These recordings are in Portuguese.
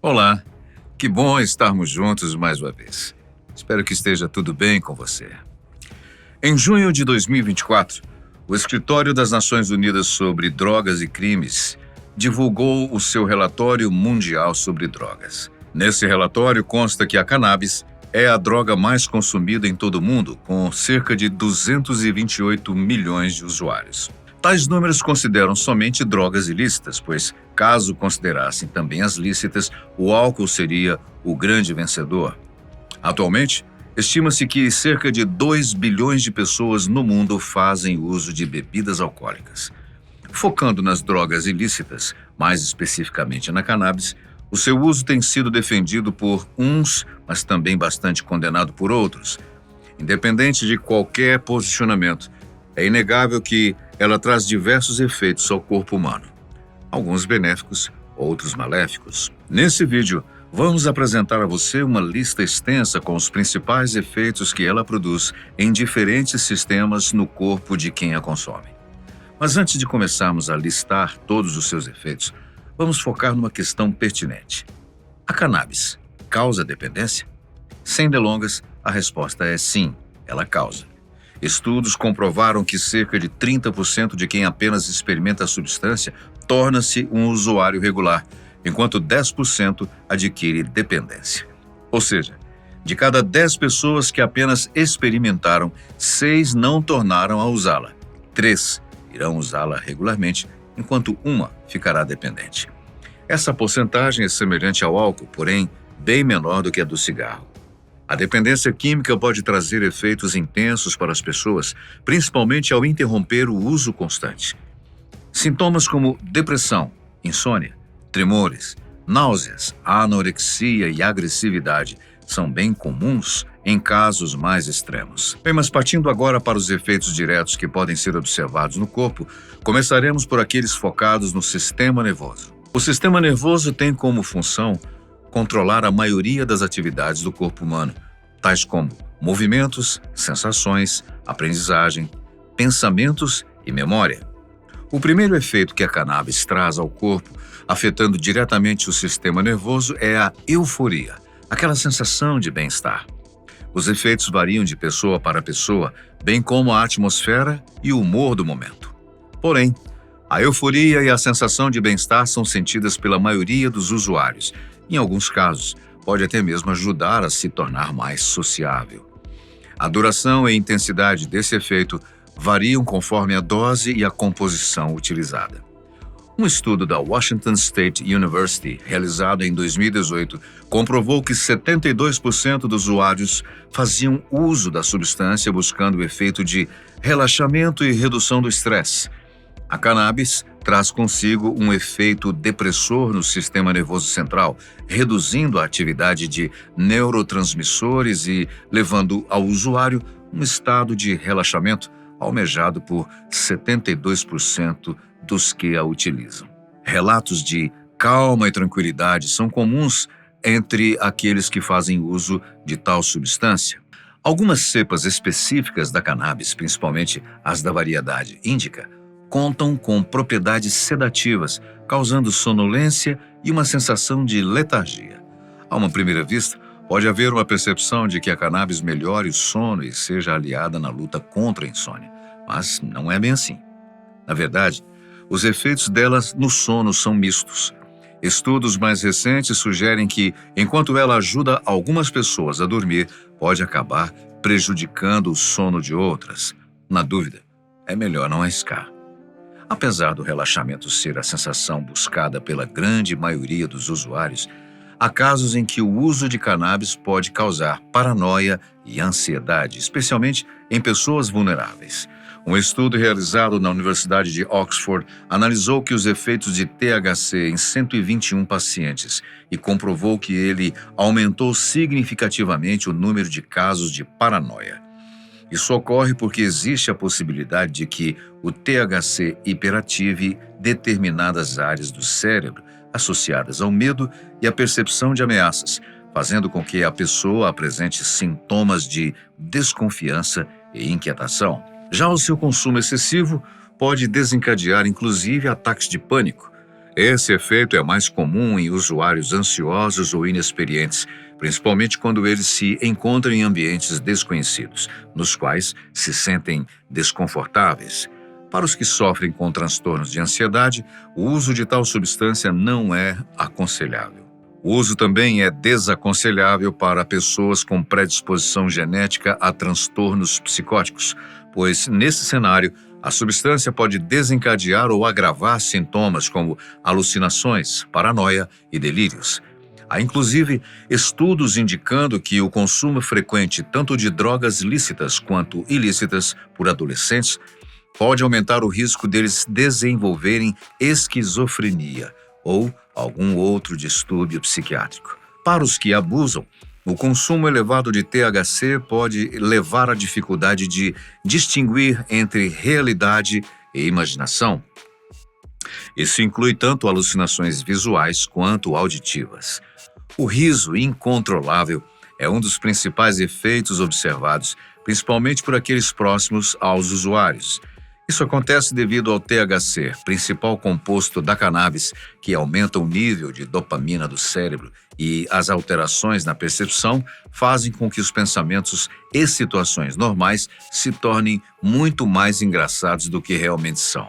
Olá, que bom estarmos juntos mais uma vez. Espero que esteja tudo bem com você. Em junho de 2024, o Escritório das Nações Unidas sobre Drogas e Crimes divulgou o seu relatório mundial sobre drogas. Nesse relatório consta que a cannabis é a droga mais consumida em todo o mundo, com cerca de 228 milhões de usuários. Tais números consideram somente drogas ilícitas, pois, caso considerassem também as lícitas, o álcool seria o grande vencedor. Atualmente, estima-se que cerca de 2 bilhões de pessoas no mundo fazem uso de bebidas alcoólicas. Focando nas drogas ilícitas, mais especificamente na cannabis, o seu uso tem sido defendido por uns, mas também bastante condenado por outros. Independente de qualquer posicionamento, é inegável que ela traz diversos efeitos ao corpo humano. Alguns benéficos, outros maléficos. Nesse vídeo, vamos apresentar a você uma lista extensa com os principais efeitos que ela produz em diferentes sistemas no corpo de quem a consome. Mas antes de começarmos a listar todos os seus efeitos, vamos focar numa questão pertinente. A cannabis causa dependência? Sem delongas, a resposta é sim, ela causa. Estudos comprovaram que cerca de 30% de quem apenas experimenta a substância torna-se um usuário regular, enquanto 10% adquire dependência. Ou seja, de cada 10 pessoas que apenas experimentaram, 6 não tornaram a usá-la. 3 irão usá-la regularmente, enquanto uma ficará dependente. Essa porcentagem é semelhante ao álcool, porém bem menor do que a do cigarro. A dependência química pode trazer efeitos intensos para as pessoas, principalmente ao interromper o uso constante. Sintomas como depressão, insônia, tremores, náuseas, anorexia e agressividade são bem comuns em casos mais extremos. Bem, mas partindo agora para os efeitos diretos que podem ser observados no corpo, começaremos por aqueles focados no sistema nervoso. O sistema nervoso tem como função controlar a maioria das atividades do corpo humano, tais como movimentos, sensações, aprendizagem, pensamentos e memória. O primeiro efeito que a cannabis traz ao corpo, afetando diretamente o sistema nervoso, é a euforia, aquela sensação de bem-estar. Os efeitos variam de pessoa para pessoa, bem como a atmosfera e o humor do momento. Porém, a euforia e a sensação de bem-estar são sentidas pela maioria dos usuários. Em alguns casos, pode até mesmo ajudar a se tornar mais sociável. A duração e intensidade desse efeito variam conforme a dose e a composição utilizada. Um estudo da Washington State University, realizado em 2018, comprovou que 72% dos usuários faziam uso da substância buscando o efeito de relaxamento e redução do estresse. A cannabis traz consigo um efeito depressor no sistema nervoso central, reduzindo a atividade de neurotransmissores e levando ao usuário um estado de relaxamento almejado por 72% dos que a utilizam. Relatos de calma e tranquilidade são comuns entre aqueles que fazem uso de tal substância. Algumas cepas específicas da cannabis, principalmente as da variedade índica, contam com propriedades sedativas, causando sonolência e uma sensação de letargia. A uma primeira vista, pode haver uma percepção de que a cannabis melhore o sono e seja aliada na luta contra a insônia, mas não é bem assim. Na verdade, os efeitos delas no sono são mistos. Estudos mais recentes sugerem que, enquanto ela ajuda algumas pessoas a dormir, pode acabar prejudicando o sono de outras. Na dúvida, é melhor não arriscar. Apesar do relaxamento ser a sensação buscada pela grande maioria dos usuários, há casos em que o uso de cannabis pode causar paranoia e ansiedade, especialmente em pessoas vulneráveis. Um estudo realizado na Universidade de Oxford analisou que os efeitos de THC em 121 pacientes e comprovou que ele aumentou significativamente o número de casos de paranoia. Isso ocorre porque existe a possibilidade de que o THC hiperative determinadas áreas do cérebro associadas ao medo e à percepção de ameaças, fazendo com que a pessoa apresente sintomas de desconfiança e inquietação. Já o seu consumo excessivo pode desencadear inclusive ataques de pânico. Esse efeito é mais comum em usuários ansiosos ou inexperientes, principalmente quando eles se encontram em ambientes desconhecidos, nos quais se sentem desconfortáveis. Para os que sofrem com transtornos de ansiedade, o uso de tal substância não é aconselhável. O uso também é desaconselhável para pessoas com predisposição genética a transtornos psicóticos, pois, nesse cenário, a substância pode desencadear ou agravar sintomas como alucinações, paranoia e delírios. Há, inclusive, estudos indicando que o consumo frequente tanto de drogas lícitas quanto ilícitas por adolescentes pode aumentar o risco deles desenvolverem esquizofrenia ou algum outro distúrbio psiquiátrico. Para os que abusam, o consumo elevado de THC pode levar à dificuldade de distinguir entre realidade e imaginação. Isso inclui tanto alucinações visuais quanto auditivas. O riso incontrolável é um dos principais efeitos observados, principalmente por aqueles próximos aos usuários. Isso acontece devido ao THC, principal composto da cannabis, que aumenta o nível de dopamina do cérebro, e as alterações na percepção fazem com que os pensamentos e situações normais se tornem muito mais engraçados do que realmente são.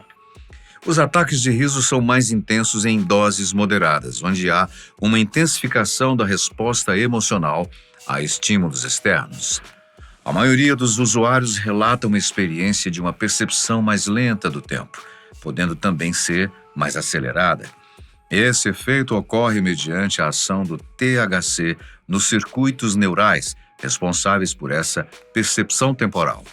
Os ataques de riso são mais intensos em doses moderadas, onde há uma intensificação da resposta emocional a estímulos externos. A maioria dos usuários relata uma experiência de uma percepção mais lenta do tempo, podendo também ser mais acelerada. Esse efeito ocorre mediante a ação do THC nos circuitos neurais responsáveis por essa percepção temporal,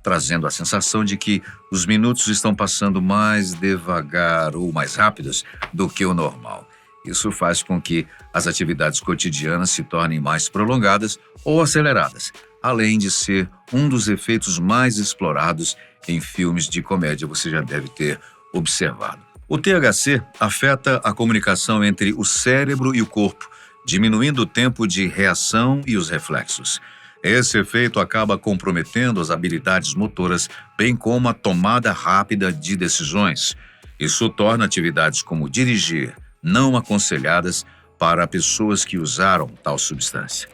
trazendo a sensação de que os minutos estão passando mais devagar ou mais rápidos do que o normal. Isso faz com que as atividades cotidianas se tornem mais prolongadas ou aceleradas, além de ser um dos efeitos mais explorados em filmes de comédia, você já deve ter observado. O THC afeta a comunicação entre o cérebro e o corpo, diminuindo o tempo de reação e os reflexos. Esse efeito acaba comprometendo as habilidades motoras, bem como a tomada rápida de decisões. Isso torna atividades como dirigir não aconselhadas para pessoas que usaram tal substância.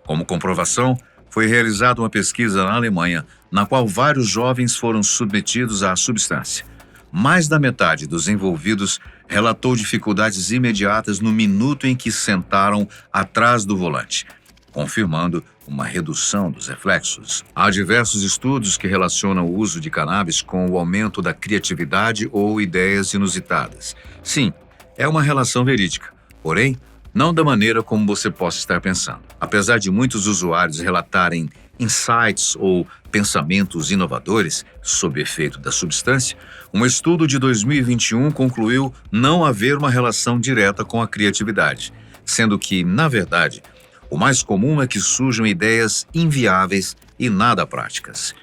Como comprovação, foi realizada uma pesquisa na Alemanha, na qual vários jovens foram submetidos à substância. Mais da metade dos envolvidos relatou dificuldades imediatas no minuto em que sentaram atrás do volante, confirmando uma redução dos reflexos. Há diversos estudos que relacionam o uso de cannabis com o aumento da criatividade ou ideias inusitadas. Sim, é uma relação verídica, porém, não da maneira como você possa estar pensando. Apesar de muitos usuários relatarem insights ou pensamentos inovadores sob efeito da substância, um estudo de 2021 concluiu não haver uma relação direta com a criatividade, sendo que, na verdade, o mais comum é que surjam ideias inviáveis e nada práticas.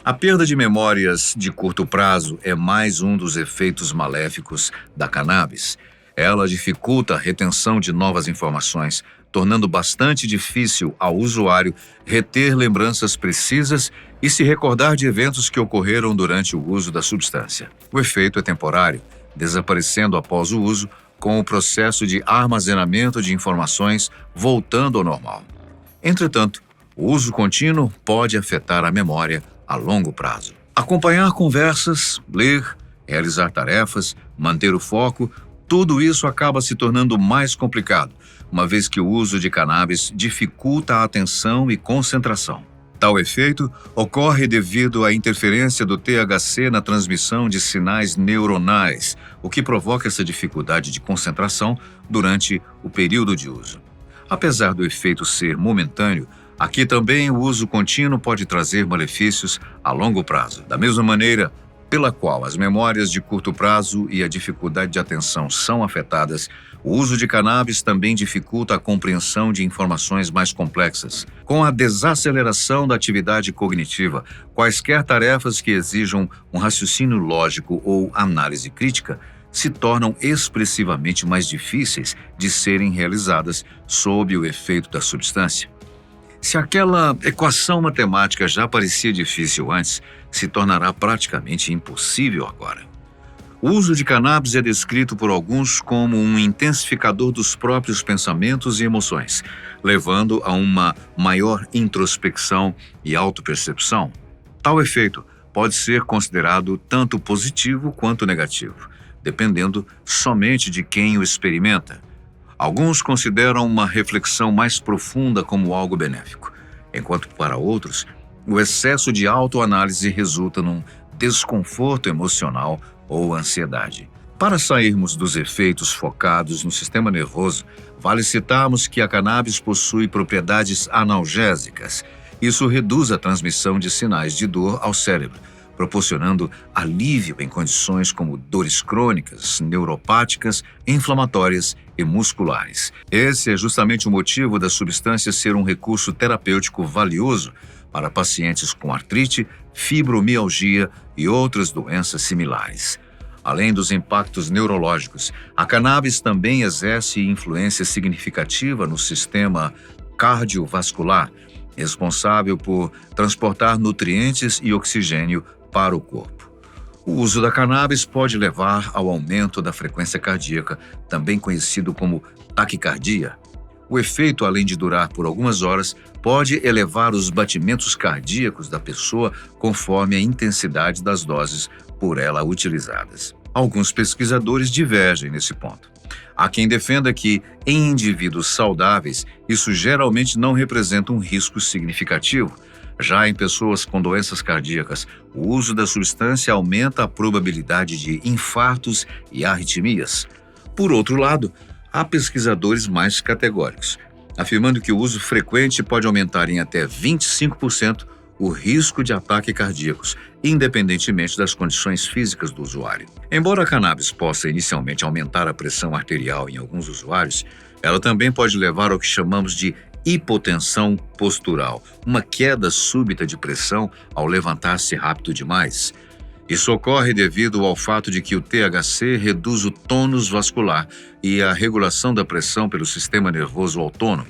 A perda de memórias de curto prazo é mais um dos efeitos maléficos da cannabis. Ela dificulta a retenção de novas informações, tornando bastante difícil ao usuário reter lembranças precisas e se recordar de eventos que ocorreram durante o uso da substância. O efeito é temporário, desaparecendo após o uso, com o processo de armazenamento de informações voltando ao normal. Entretanto, o uso contínuo pode afetar a memória a longo prazo. Acompanhar conversas, ler, realizar tarefas, manter o foco, tudo isso acaba se tornando mais complicado, uma vez que o uso de cannabis dificulta a atenção e concentração. Tal efeito ocorre devido à interferência do THC na transmissão de sinais neuronais, o que provoca essa dificuldade de concentração durante o período de uso. Apesar do efeito ser momentâneo, aqui também o uso contínuo pode trazer malefícios a longo prazo. Da mesma maneira pela qual as memórias de curto prazo e a dificuldade de atenção são afetadas, o uso de cannabis também dificulta a compreensão de informações mais complexas. Com a desaceleração da atividade cognitiva, quaisquer tarefas que exijam um raciocínio lógico ou análise crítica se tornam expressivamente mais difíceis de serem realizadas sob o efeito da substância. Se aquela equação matemática já parecia difícil antes, se tornará praticamente impossível agora. O uso de cannabis é descrito por alguns como um intensificador dos próprios pensamentos e emoções, levando a uma maior introspecção e autopercepção. Tal efeito pode ser considerado tanto positivo quanto negativo, dependendo somente de quem o experimenta. Alguns consideram uma reflexão mais profunda como algo benéfico, enquanto para outros, o excesso de autoanálise resulta num desconforto emocional ou ansiedade. Para sairmos dos efeitos focados no sistema nervoso, vale citarmos que a cannabis possui propriedades analgésicas. Isso reduz a transmissão de sinais de dor ao cérebro, proporcionando alívio em condições como dores crônicas, neuropáticas, inflamatórias e musculares. Esse é justamente o motivo da substância ser um recurso terapêutico valioso para pacientes com artrite, fibromialgia e outras doenças similares. Além dos impactos neurológicos, a cannabis também exerce influência significativa no sistema cardiovascular, responsável por transportar nutrientes e oxigênio para o corpo. O uso da cannabis pode levar ao aumento da frequência cardíaca, também conhecido como taquicardia. O efeito, além de durar por algumas horas, pode elevar os batimentos cardíacos da pessoa conforme a intensidade das doses por ela utilizadas. Alguns pesquisadores divergem nesse ponto. Há quem defenda que, em indivíduos saudáveis, isso geralmente não representa um risco significativo. Já em pessoas com doenças cardíacas, o uso da substância aumenta a probabilidade de infartos e arritmias. Por outro lado, há pesquisadores mais categóricos, afirmando que o uso frequente pode aumentar em até 25% o risco de ataques cardíacos, independentemente das condições físicas do usuário. Embora a cannabis possa inicialmente aumentar a pressão arterial em alguns usuários, ela também pode levar ao que chamamos de hipotensão postural, uma queda súbita de pressão ao levantar-se rápido demais. Isso ocorre devido ao fato de que o THC reduz o tônus vascular e a regulação da pressão pelo sistema nervoso autônomo.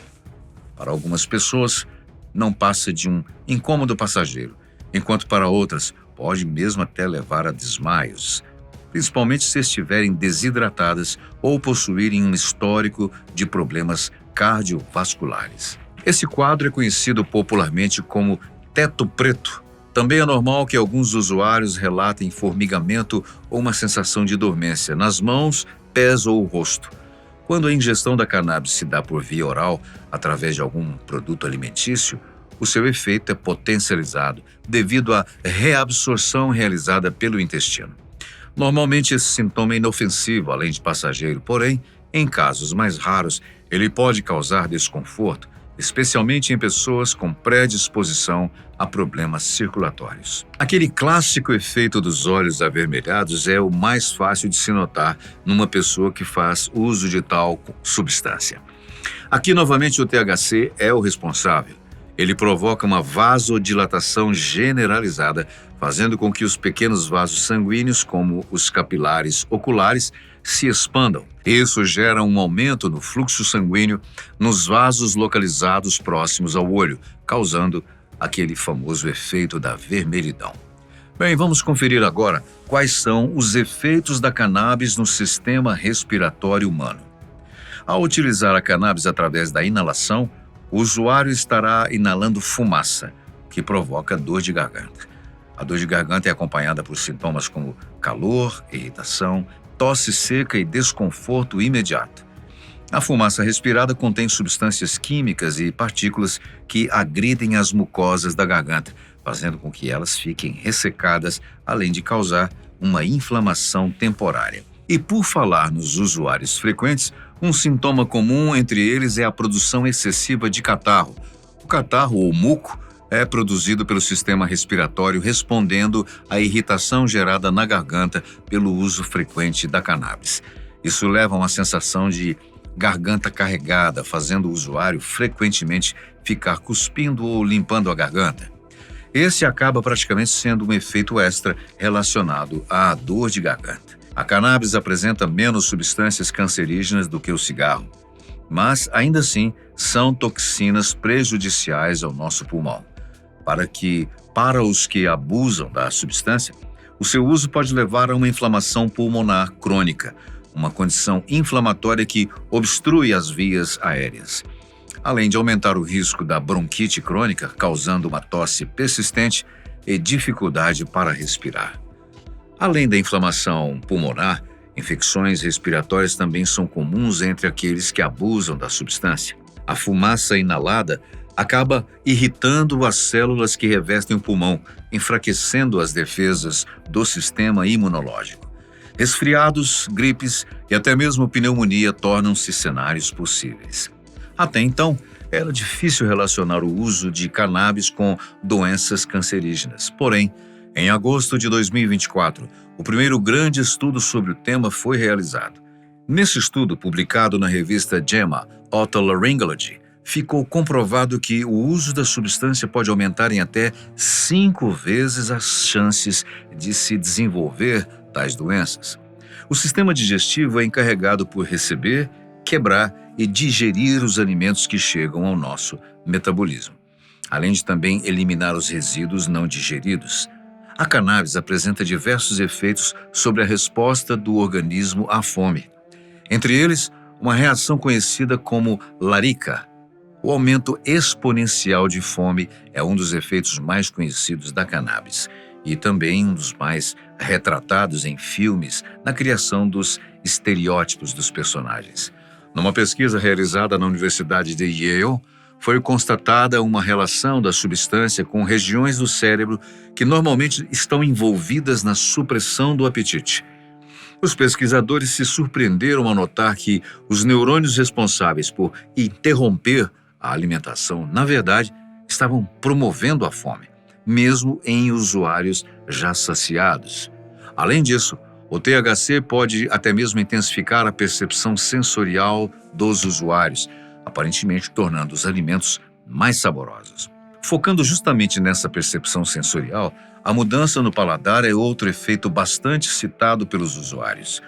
Para algumas pessoas, não passa de um incômodo passageiro, enquanto para outras pode mesmo até levar a desmaios, principalmente se estiverem desidratadas ou possuírem um histórico de problemas cardiovasculares. Esse quadro é conhecido popularmente como teto preto. Também é normal que alguns usuários relatem formigamento ou uma sensação de dormência nas mãos, pés ou rosto. Quando a ingestão da cannabis se dá por via oral, através de algum produto alimentício, o seu efeito é potencializado devido à reabsorção realizada pelo intestino. Normalmente esse sintoma é inofensivo, além de passageiro, porém, em casos mais raros, ele pode causar desconforto, especialmente em pessoas com predisposição a problemas circulatórios. Aquele clássico efeito dos olhos avermelhados é o mais fácil de se notar numa pessoa que faz uso de tal substância. Aqui, novamente, o THC é o responsável. Ele provoca uma vasodilatação generalizada, fazendo com que os pequenos vasos sanguíneos, como os capilares oculares, se expandam. Isso gera um aumento no fluxo sanguíneo nos vasos localizados próximos ao olho, causando aquele famoso efeito da vermelhidão. Bem, vamos conferir agora quais são os efeitos da cannabis no sistema respiratório humano. Ao utilizar a cannabis através da inalação, o usuário estará inalando fumaça, que provoca dor de garganta. A dor de garganta é acompanhada por sintomas como calor, irritação, tosse seca e desconforto imediato. A fumaça respirada contém substâncias químicas e partículas que agridem as mucosas da garganta, fazendo com que elas fiquem ressecadas, além de causar uma inflamação temporária. E por falar nos usuários frequentes, um sintoma comum entre eles é a produção excessiva de catarro. O catarro ou muco é produzido pelo sistema respiratório respondendo à irritação gerada na garganta pelo uso frequente da cannabis. Isso leva a uma sensação de garganta carregada, fazendo o usuário frequentemente ficar cuspindo ou limpando a garganta. Esse acaba praticamente sendo um efeito extra relacionado à dor de garganta. A cannabis apresenta menos substâncias cancerígenas do que o cigarro, mas ainda assim são toxinas prejudiciais ao nosso pulmão. Para os que abusam da substância, o O seu uso pode levar a uma inflamação pulmonar crônica, uma condição inflamatória que obstrui as vias aéreas, além de aumentar o risco da bronquite crônica, causando uma tosse persistente e dificuldade para respirar. Além da inflamação pulmonar, infecções respiratórias também são comuns entre aqueles que abusam da substância. A fumaça inalada acaba irritando as células que revestem o pulmão, enfraquecendo as defesas do sistema imunológico. Resfriados, gripes e até mesmo pneumonia tornam-se cenários possíveis. Até então, era difícil relacionar o uso de cannabis com doenças cancerígenas. Porém, em agosto de 2024, o primeiro grande estudo sobre o tema foi realizado. Nesse estudo, publicado na revista JAMA Otolaryngology, ficou comprovado que o uso da substância pode aumentar em até 5 vezes as chances de se desenvolver tais doenças. O sistema digestivo é encarregado por receber, quebrar e digerir os alimentos que chegam ao nosso metabolismo, além de também eliminar os resíduos não digeridos. A cannabis apresenta diversos efeitos sobre a resposta do organismo à fome. Entre eles, uma reação conhecida como larica. O aumento exponencial de fome é um dos efeitos mais conhecidos da cannabis e também um dos mais retratados em filmes na criação dos estereótipos dos personagens. Numa pesquisa realizada na Universidade de Yale, foi constatada uma relação da substância com regiões do cérebro que normalmente estão envolvidas na supressão do apetite. Os pesquisadores se surpreenderam ao notar que os neurônios responsáveis por interromper a alimentação, na verdade, estavam promovendo a fome, mesmo em usuários já saciados. Além disso, o THC pode até mesmo intensificar a percepção sensorial dos usuários, aparentemente tornando os alimentos mais saborosos. Focando justamente nessa percepção sensorial, a mudança no paladar é outro efeito bastante citado pelos usuários.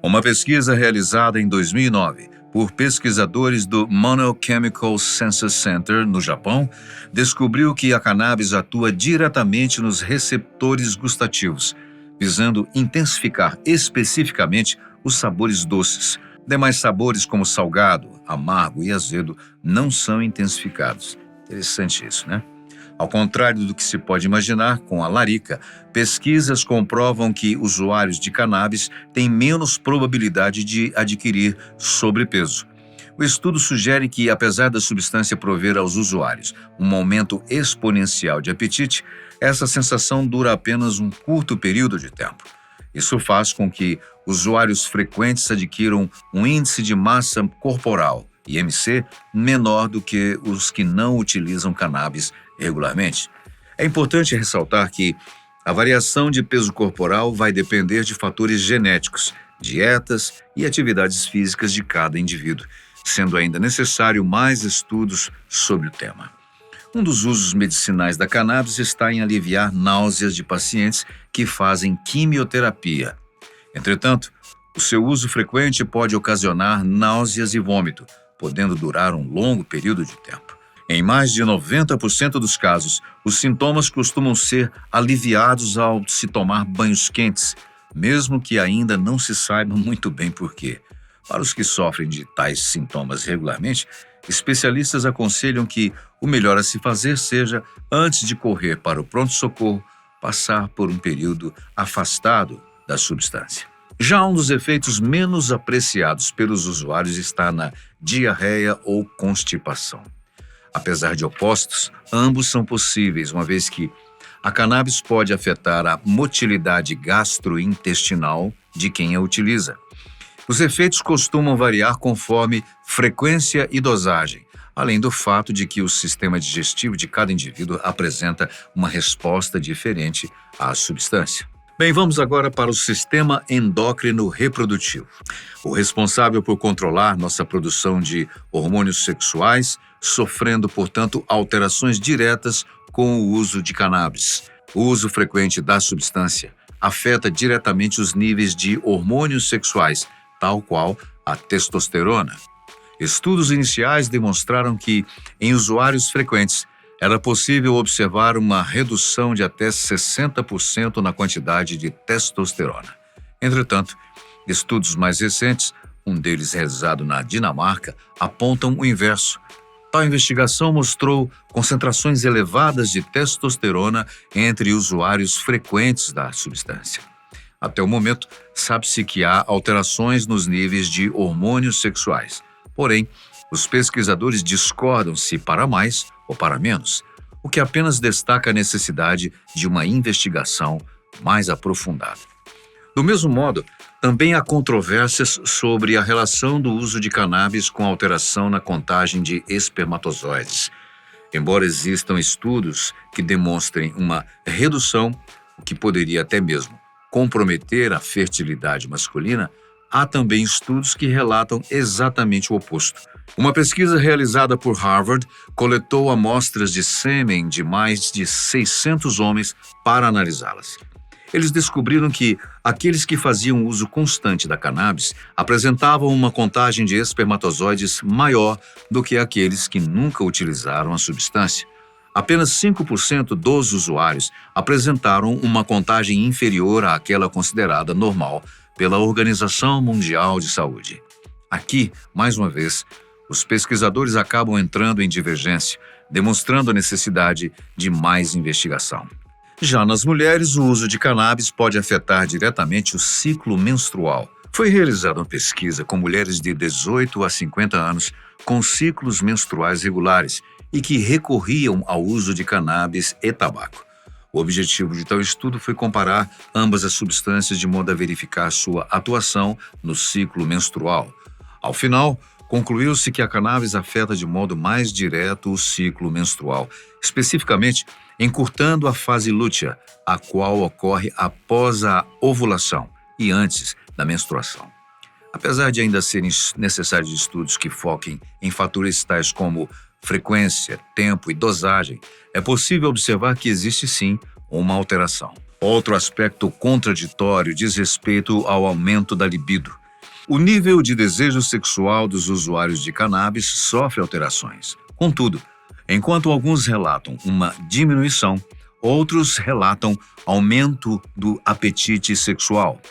Uma pesquisa realizada em 2009 por pesquisadores do Monochemical Senses Center, no Japão, descobriu que a cannabis atua diretamente nos receptores gustativos, visando intensificar especificamente os sabores doces. Demais sabores como salgado, amargo e azedo não são intensificados. Interessante isso, né? Ao contrário do que se pode imaginar com a larica, pesquisas comprovam que usuários de cannabis têm menos probabilidade de adquirir sobrepeso. O estudo sugere que, apesar da substância prover aos usuários um aumento exponencial de apetite, essa sensação dura apenas um curto período de tempo. Isso faz com que usuários frequentes adquiram um índice de massa corporal, IMC, menor do que os que não utilizam cannabis regularmente. É importante ressaltar que a variação de peso corporal vai depender de fatores genéticos, dietas e atividades físicas de cada indivíduo, sendo ainda necessário mais estudos sobre o tema. Um dos usos medicinais da cannabis está em aliviar náuseas de pacientes que fazem quimioterapia. Entretanto, o seu uso frequente pode ocasionar náuseas e vômito, podendo durar um longo período de tempo. Em mais de 90% dos casos, os sintomas costumam ser aliviados ao se tomar banhos quentes, mesmo que ainda não se saiba muito bem por quê. Para os que sofrem de tais sintomas regularmente, especialistas aconselham que o melhor a se fazer seja, antes de correr para o pronto-socorro, passar por um período afastado da substância. Já um dos efeitos menos apreciados pelos usuários está na diarreia ou constipação. Apesar de opostos, ambos são possíveis, uma vez que a cannabis pode afetar a motilidade gastrointestinal de quem a utiliza. Os efeitos costumam variar conforme frequência e dosagem, além do fato de que o sistema digestivo de cada indivíduo apresenta uma resposta diferente à substância. Bem, vamos agora para o sistema endócrino reprodutivo, o responsável por controlar nossa produção de hormônios sexuais, sofrendo, portanto, alterações diretas com o uso de cannabis. O uso frequente da substância afeta diretamente os níveis de hormônios sexuais, tal qual a testosterona. Estudos iniciais demonstraram que, em usuários frequentes, era possível observar uma redução de até 60% na quantidade de testosterona. Entretanto, estudos mais recentes, um deles realizado na Dinamarca, apontam o inverso. Tal investigação mostrou concentrações elevadas de testosterona entre usuários frequentes da substância. Até o momento, sabe-se que há alterações nos níveis de hormônios sexuais. Porém, os pesquisadores discordam se para mais ou para menos, o que apenas destaca a necessidade de uma investigação mais aprofundada. Do mesmo modo, também há controvérsias sobre a relação do uso de cannabis com a alteração na contagem de espermatozoides. Embora existam estudos que demonstrem uma redução, o que poderia até mesmo comprometer a fertilidade masculina, há também estudos que relatam exatamente o oposto. Uma pesquisa realizada por Harvard coletou amostras de sêmen de mais de 600 homens para analisá-las. Eles descobriram que aqueles que faziam uso constante da cannabis apresentavam uma contagem de espermatozoides maior do que aqueles que nunca utilizaram a substância. Apenas 5% dos usuários apresentaram uma contagem inferior àquela considerada normal pela Organização Mundial de Saúde. Aqui, mais uma vez, os pesquisadores acabam entrando em divergência, demonstrando a necessidade de mais investigação. Já nas mulheres, o uso de cannabis pode afetar diretamente o ciclo menstrual. Foi realizada uma pesquisa com mulheres de 18 a 50 anos com ciclos menstruais regulares e que recorriam ao uso de cannabis e tabaco. O objetivo de tal estudo foi comparar ambas as substâncias de modo a verificar sua atuação no ciclo menstrual. Ao final, concluiu-se que a cannabis afeta de modo mais direto o ciclo menstrual, especificamente encurtando a fase lútea, a qual ocorre após a ovulação e antes da menstruação. Apesar de ainda serem necessários estudos que foquem em fatores tais como frequência, tempo e dosagem, é possível observar que existe sim uma alteração. Outro aspecto contraditório diz respeito ao aumento da libido. O nível de desejo sexual dos usuários de cannabis sofre alterações. Contudo, enquanto alguns relatam uma diminuição, outros relatam aumento do apetite sexual.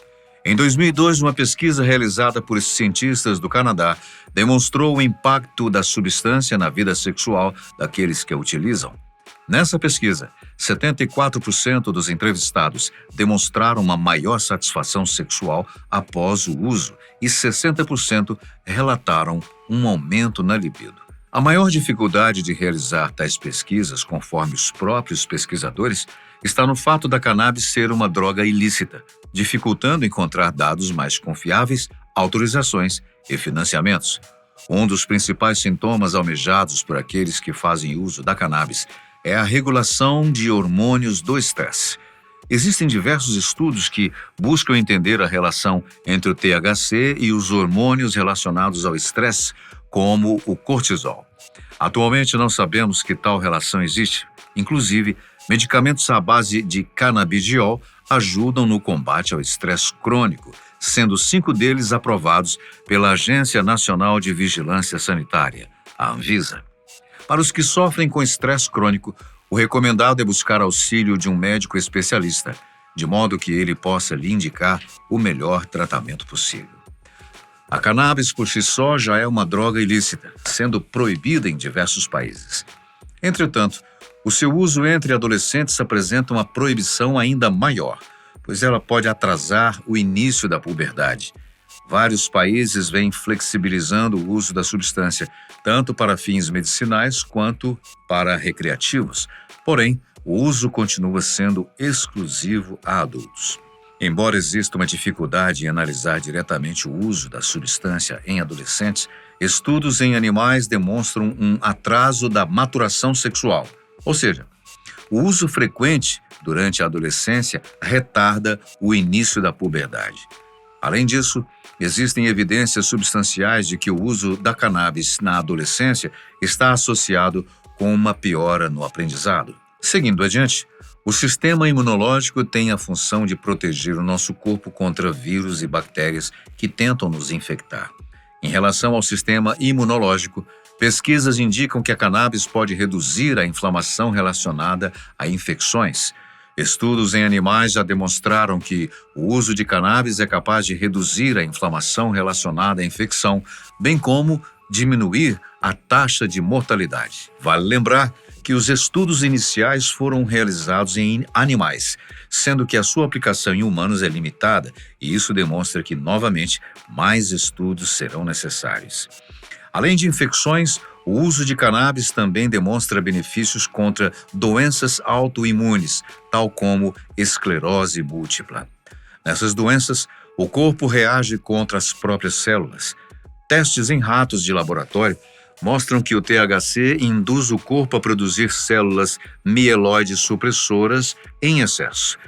Em 2002, uma pesquisa realizada por cientistas do Canadá demonstrou o impacto da substância na vida sexual daqueles que a utilizam. Nessa pesquisa, 74% dos entrevistados demonstraram uma maior satisfação sexual após o uso e 60% relataram um aumento na libido. A maior dificuldade de realizar tais pesquisas, conforme os próprios pesquisadores, está no fato da cannabis ser uma droga ilícita, dificultando encontrar dados mais confiáveis, autorizações e financiamentos. Um dos principais sintomas almejados por aqueles que fazem uso da cannabis é a regulação de hormônios do estresse. Existem diversos estudos que buscam entender a relação entre o THC e os hormônios relacionados ao estresse, como o cortisol. Atualmente não sabemos que tal relação existe. Inclusive, medicamentos à base de canabidiol ajudam no combate ao estresse crônico, sendo 5 deles aprovados pela Agência Nacional de Vigilância Sanitária, a Anvisa. Para os que sofrem com estresse crônico, o recomendado é buscar auxílio de um médico especialista, de modo que ele possa lhe indicar o melhor tratamento possível. A cannabis por si só já é uma droga ilícita, sendo proibida em diversos países. Entretanto, o seu uso entre adolescentes apresenta uma proibição ainda maior, pois ela pode atrasar o início da puberdade. Vários países vêm flexibilizando o uso da substância, tanto para fins medicinais quanto para recreativos. Porém, o uso continua sendo exclusivo a adultos. Embora exista uma dificuldade em analisar diretamente o uso da substância em adolescentes, estudos em animais demonstram um atraso da maturação sexual, ou seja, o uso frequente durante a adolescência retarda o início da puberdade. Além disso, existem evidências substanciais de que o uso da cannabis na adolescência está associado com uma piora no aprendizado. Seguindo adiante, o sistema imunológico tem a função de proteger o nosso corpo contra vírus e bactérias que tentam nos infectar. Em relação ao sistema imunológico, Pesquisas indicam que a cannabis pode reduzir a inflamação relacionada a infecções. Estudos em animais já demonstraram que o uso de cannabis é capaz de reduzir a inflamação relacionada à infecção, bem como diminuir a taxa de mortalidade. Vale lembrar que os estudos iniciais foram realizados em animais, sendo que a sua aplicação em humanos é limitada, e isso demonstra que, novamente, mais estudos serão necessários. Além de infecções, o uso de cannabis também demonstra benefícios contra doenças autoimunes, tal como esclerose múltipla. Nessas doenças, o corpo reage contra as próprias células. Testes em ratos de laboratório mostram que o THC induz o corpo a produzir células mieloides supressoras em excesso.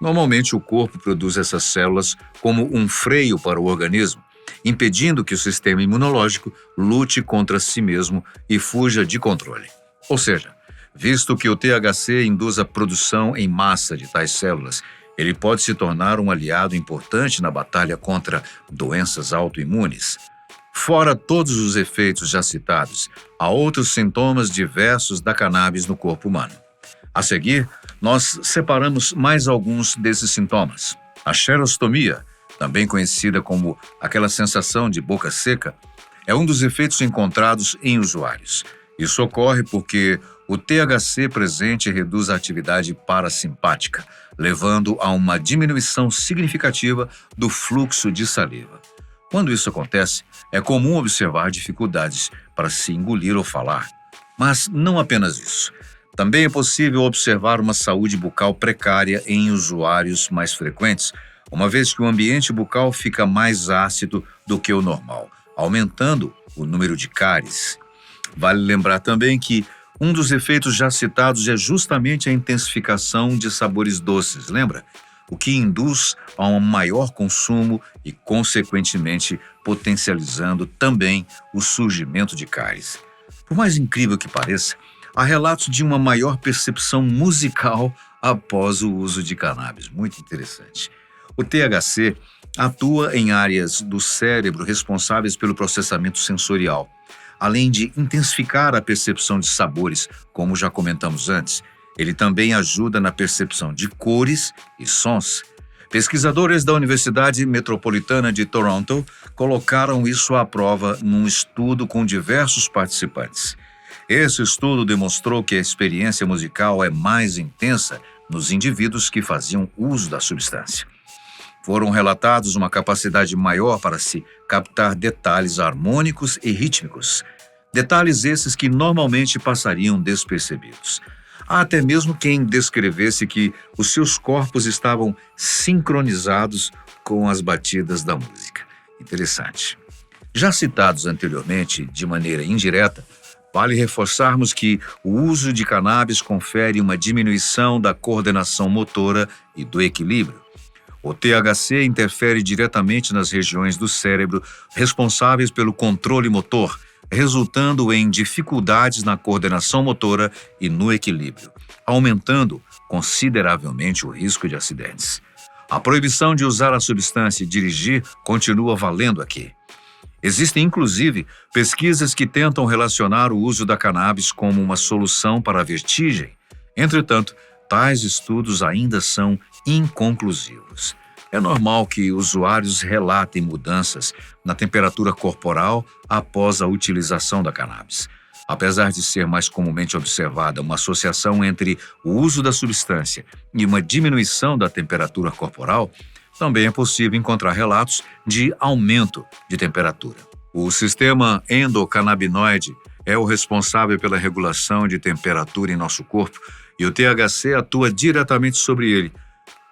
Normalmente, o corpo produz essas células como um freio para o organismo, impedindo que o sistema imunológico lute contra si mesmo e fuja de controle. Ou seja, visto que o THC induz a produção em massa de tais células, ele pode se tornar um aliado importante na batalha contra doenças autoimunes. Fora todos os efeitos já citados, há outros sintomas diversos da cannabis no corpo humano. A seguir, nós separamos mais alguns desses sintomas. A xerostomia, também conhecida como aquela sensação de boca seca, é um dos efeitos encontrados em usuários. Isso ocorre porque o THC presente reduz a atividade parasimpática, levando a uma diminuição significativa do fluxo de saliva. Quando isso acontece, é comum observar dificuldades para se engolir ou falar. Mas não apenas isso. Também é possível observar uma saúde bucal precária em usuários mais frequentes, uma vez que o ambiente bucal fica mais ácido do que o normal, aumentando o número de cáries. Vale lembrar também que um dos efeitos já citados é justamente a intensificação de sabores doces, lembra? O que induz a um maior consumo e, consequentemente, potencializando também o surgimento de cáries. Por mais incrível que pareça, há relatos de uma maior percepção musical após o uso de cannabis. Muito interessante. O THC atua em áreas do cérebro responsáveis pelo processamento sensorial, além de intensificar a percepção de sabores, como já comentamos antes. Ele também ajuda na percepção de cores e sons. Pesquisadores da Universidade Metropolitana de Toronto colocaram isso à prova num estudo com diversos participantes. Esse estudo demonstrou que a experiência musical é mais intensa nos indivíduos que faziam uso da substância. Foram relatados uma capacidade maior para se captar detalhes harmônicos e rítmicos, detalhes esses que normalmente passariam despercebidos. Há até mesmo quem descrevesse que os seus corpos estavam sincronizados com as batidas da música. Interessante. Já citados anteriormente, de maneira indireta, vale reforçarmos que o uso de cannabis confere uma diminuição da coordenação motora e do equilíbrio. O THC interfere diretamente nas regiões do cérebro responsáveis pelo controle motor, resultando em dificuldades na coordenação motora e no equilíbrio, aumentando consideravelmente o risco de acidentes. A proibição de usar a substância e dirigir continua valendo aqui. Existem, inclusive, pesquisas que tentam relacionar o uso da cannabis como uma solução para a vertigem. Entretanto, tais estudos ainda são inconclusivos. É normal que usuários relatem mudanças na temperatura corporal após a utilização da cannabis. Apesar de ser mais comumente observada uma associação entre o uso da substância e uma diminuição da temperatura corporal, também é possível encontrar relatos de aumento de temperatura. O sistema endocannabinoide é o responsável pela regulação de temperatura em nosso corpo e o THC atua diretamente sobre ele,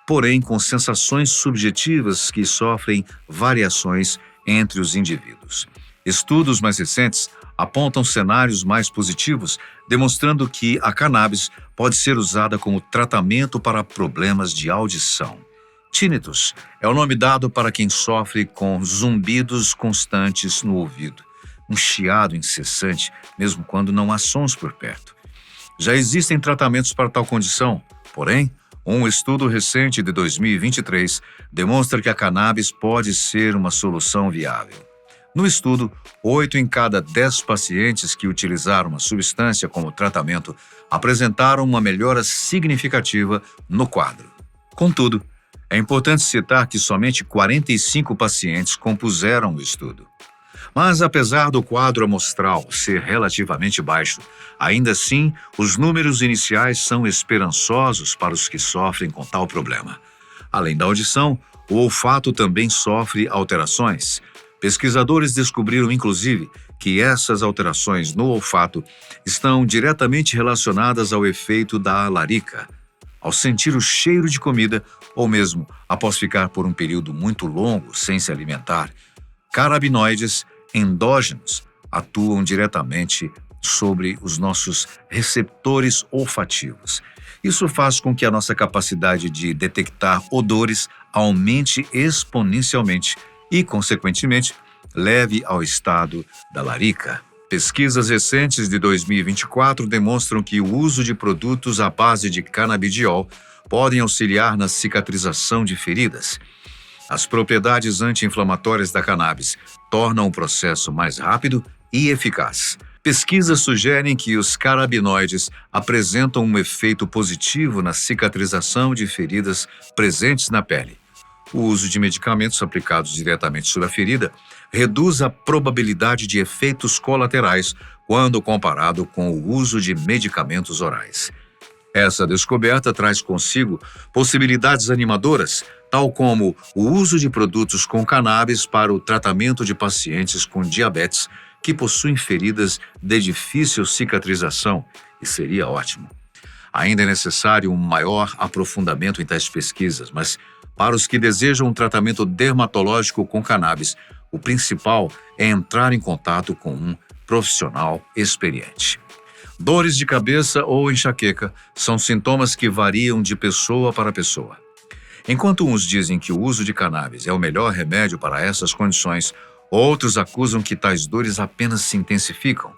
porém com sensações subjetivas que sofrem variações entre os indivíduos. Estudos mais recentes apontam cenários mais positivos, demonstrando que a cannabis pode ser usada como tratamento para problemas de audição. Tinnitus é o nome dado para quem sofre com zumbidos constantes no ouvido, um chiado incessante, mesmo quando não há sons por perto. Já existem tratamentos para tal condição, porém, um estudo recente de 2023 demonstra que a cannabis pode ser uma solução viável. No estudo, 8 em cada 10 pacientes que utilizaram a substância como tratamento apresentaram uma melhora significativa no quadro. Contudo, é importante citar que somente 45 pacientes compuseram o estudo. Mas, apesar do quadro amostral ser relativamente baixo, ainda assim, os números iniciais são esperançosos para os que sofrem com tal problema. Além da audição, o olfato também sofre alterações. Pesquisadores descobriram, inclusive, que essas alterações no olfato estão diretamente relacionadas ao efeito da larica. Ao sentir o cheiro de comida, ou mesmo após ficar por um período muito longo sem se alimentar, canabinoides endógenos atuam diretamente sobre os nossos receptores olfativos. Isso faz com que a nossa capacidade de detectar odores aumente exponencialmente e, consequentemente, leve ao estado da larica. Pesquisas recentes de 2024 demonstram que o uso de produtos à base de canabidiol podem auxiliar na cicatrização de feridas. As propriedades anti-inflamatórias da cannabis tornam o processo mais rápido e eficaz. Pesquisas sugerem que os canabinoides apresentam um efeito positivo na cicatrização de feridas presentes na pele. O uso de medicamentos aplicados diretamente sobre a ferida reduz a probabilidade de efeitos colaterais quando comparado com o uso de medicamentos orais. Essa descoberta traz consigo possibilidades animadoras, tal como o uso de produtos com cannabis para o tratamento de pacientes com diabetes que possuem feridas de difícil cicatrização, e seria ótimo. Ainda é necessário um maior aprofundamento em tais pesquisas, mas para os que desejam um tratamento dermatológico com cannabis, o principal é entrar em contato com um profissional experiente. Dores de cabeça ou enxaqueca são sintomas que variam de pessoa para pessoa. Enquanto uns dizem que o uso de cannabis é o melhor remédio para essas condições, outros acusam que tais dores apenas se intensificam.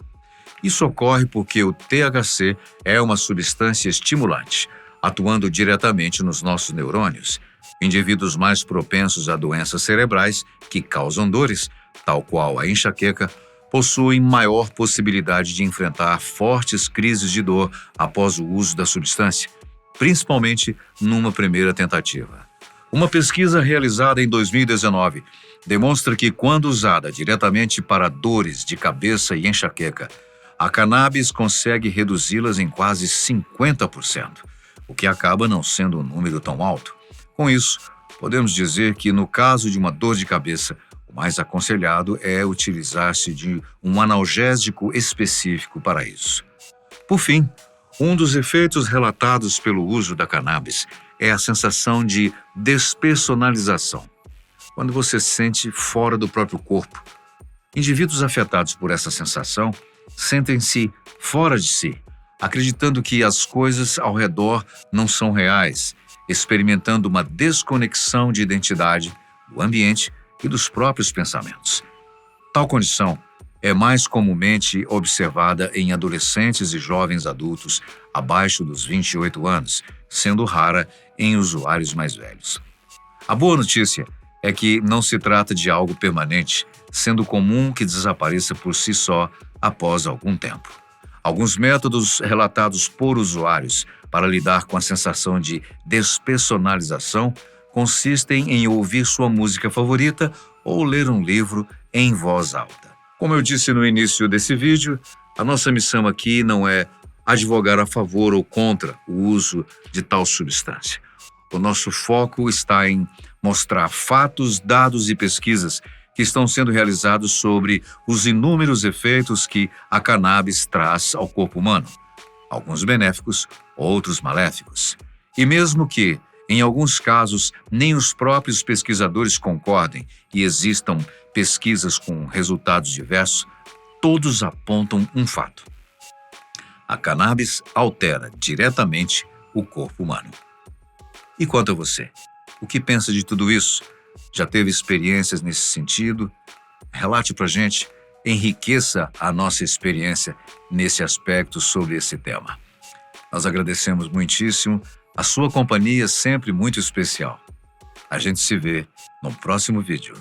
Isso ocorre porque o THC é uma substância estimulante, atuando diretamente nos nossos neurônios. Indivíduos mais propensos a doenças cerebrais que causam dores, tal qual a enxaqueca, possuem maior possibilidade de enfrentar fortes crises de dor após o uso da substância, principalmente numa primeira tentativa. Uma pesquisa realizada em 2019 demonstra que, quando usada diretamente para dores de cabeça e enxaqueca, a cannabis consegue reduzi-las em quase 50%, o que acaba não sendo um número tão alto. Com isso, podemos dizer que, no caso de uma dor de cabeça, o mais aconselhado é utilizar-se de um analgésico específico para isso. Por fim, um dos efeitos relatados pelo uso da cannabis é a sensação de despersonalização, quando você se sente fora do próprio corpo. Indivíduos afetados por essa sensação sentem-se fora de si, acreditando que as coisas ao redor não são reais, experimentando uma desconexão de identidade, do ambiente e dos próprios pensamentos. Tal condição é mais comumente observada em adolescentes e jovens adultos abaixo dos 28 anos, sendo rara em usuários mais velhos. A boa notícia é que não se trata de algo permanente, sendo comum que desapareça por si só após algum tempo. Alguns métodos relatados por usuários para lidar com a sensação de despersonalização consistem em ouvir sua música favorita ou ler um livro em voz alta. Como eu disse no início desse vídeo, a nossa missão aqui não é advogar a favor ou contra o uso de tal substância. O nosso foco está em mostrar fatos, dados e pesquisas que estão sendo realizados sobre os inúmeros efeitos que a cannabis traz ao corpo humano, alguns benéficos, outros maléficos. E mesmo que, em alguns casos, nem os próprios pesquisadores concordem e existam pesquisas com resultados diversos, todos apontam um fato: a cannabis altera diretamente o corpo humano. E quanto a você? O que pensa de tudo isso? Já teve experiências nesse sentido? Relate pra gente, enriqueça a nossa experiência nesse aspecto sobre esse tema. Nós agradecemos muitíssimo, a sua companhia é sempre muito especial. A gente se vê no próximo vídeo.